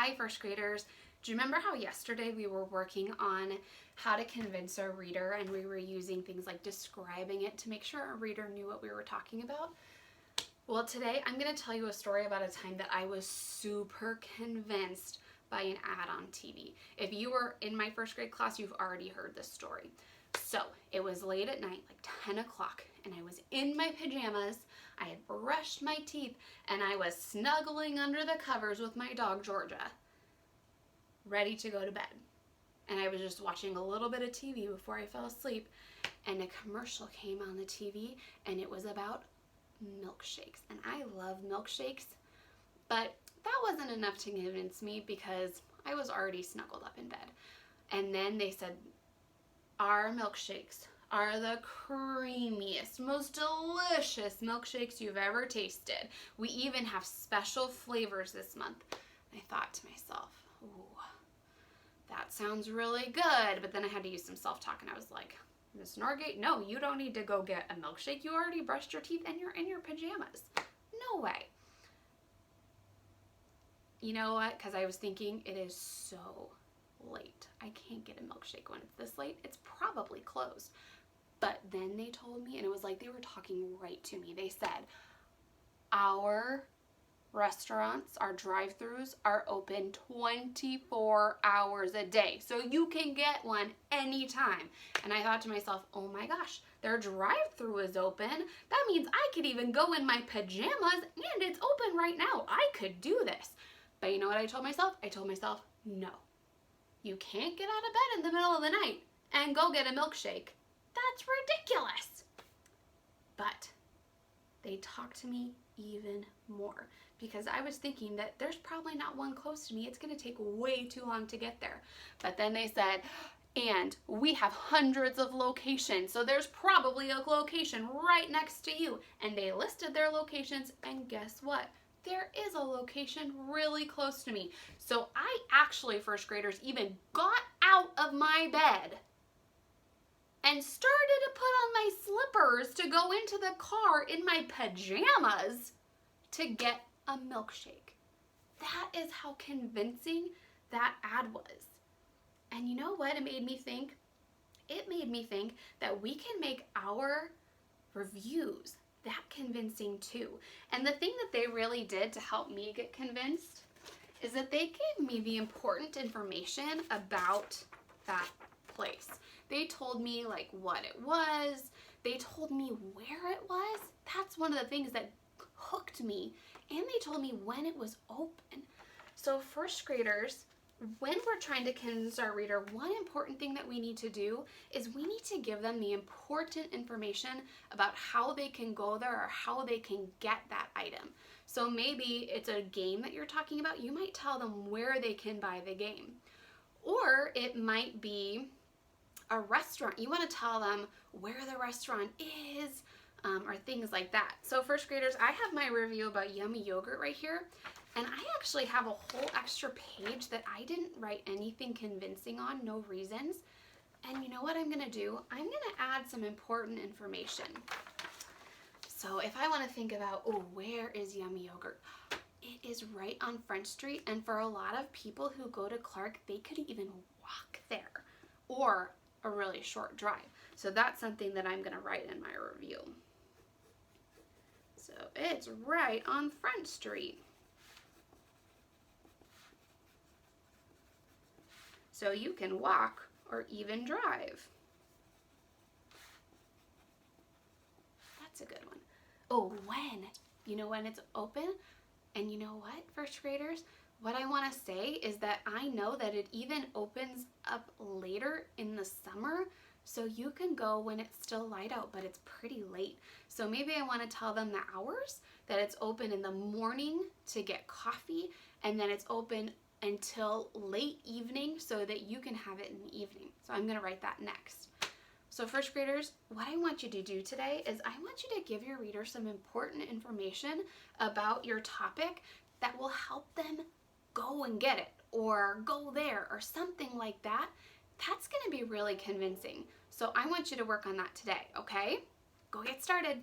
Hi, first graders. Do you remember how yesterday we were working on how to convince our reader and we were using things like describing it to make sure our reader knew what we were talking about? Well, today I'm going to tell you a story about a time that I was super convinced by an ad on TV. If you were in my first grade class, you've already heard this story. So it was late at night, like 10 o'clock, and I was in my pajamas. I had brushed my teeth, and I was snuggling under the covers with my dog, Georgia, ready to go to bed. And I was just watching a little bit of TV before I fell asleep, and a commercial came on the TV, and it was about milkshakes. And I love milkshakes, but that wasn't enough to convince me because I was already snuggled up in bed. And then they said, our milkshakes are the creamiest, most delicious milkshakes you've ever tasted. We even have special flavors this month. I thought to myself, ooh, that sounds really good. But then I had to use some self-talk and I was like, Miss Norgate, no, you don't need to go get a milkshake. You already brushed your teeth and you're in your pajamas. No way. You know what? Because I was thinking it is so late. I can't get a milkshake when it's this late. It's probably closed. But then they told me, and it was like they were talking right to me. They said, our restaurants, our drive-thrus are open 24 hours a day. So you can get one anytime. And I thought to myself, oh my gosh, their drive-thru is open. That means I could even go in my pajamas and it's open right now. I could do this. But you know what I told myself? I told myself, no. You can't get out of bed in the middle of the night and go get a milkshake. That's ridiculous. But they talked to me even more because I was thinking that there's probably not one close to me. It's going to take way too long to get there. But then they said, and we have hundreds of locations, so there's probably a location right next to you. And they listed their locations, and guess what? There is a location really close to me. So I actually, first graders, even got out of my bed and started to put on my slippers to go into the car in my pajamas to get a milkshake. That is how convincing that ad was. And you know what it made me think? It made me think that we can make our reviews that convincing too. And the thing that they really did to help me get convinced is that they gave me the important information about that place. They told me like what it was. They told me where it was. That's one of the things that hooked me. And they told me when it was open. So first graders, when we're trying to convince our reader, one important thing that we need to do is we need to give them the important information about how they can go there or how they can get that item. So maybe it's a game that you're talking about. You might tell them where they can buy the game. Or it might be a restaurant. You want to tell them where the restaurant is, or things like that. So first graders, I have my review about Yummy Yogurt right here. And I actually have a whole extra page that I didn't write anything convincing on, no reasons. And you know what I'm gonna do? I'm gonna add some important information. So if I wanna think about, oh, where is Yummy Yogurt? It is right on French Street. And for a lot of people who go to Clark, they could even walk there or a really short drive. So that's something that I'm gonna write in my review. So it's right on French Street. So you can walk or even drive. That's a good one. Oh, when? You know when it's open? And you know what, first graders? What I want to say is that I know that it even opens up later in the summer. So you can go when it's still light out, but it's pretty late. So maybe I want to tell them the hours, that it's open in the morning to get coffee, and then it's open until late evening so that you can have it in the evening. So I'm going to write that next. So first graders, what I want you to do today is I want you to give your reader some important information about your topic that will help them go and get it or go there or something like that. That's going to be really convincing. So I want you to work on that today, okay? Go get started.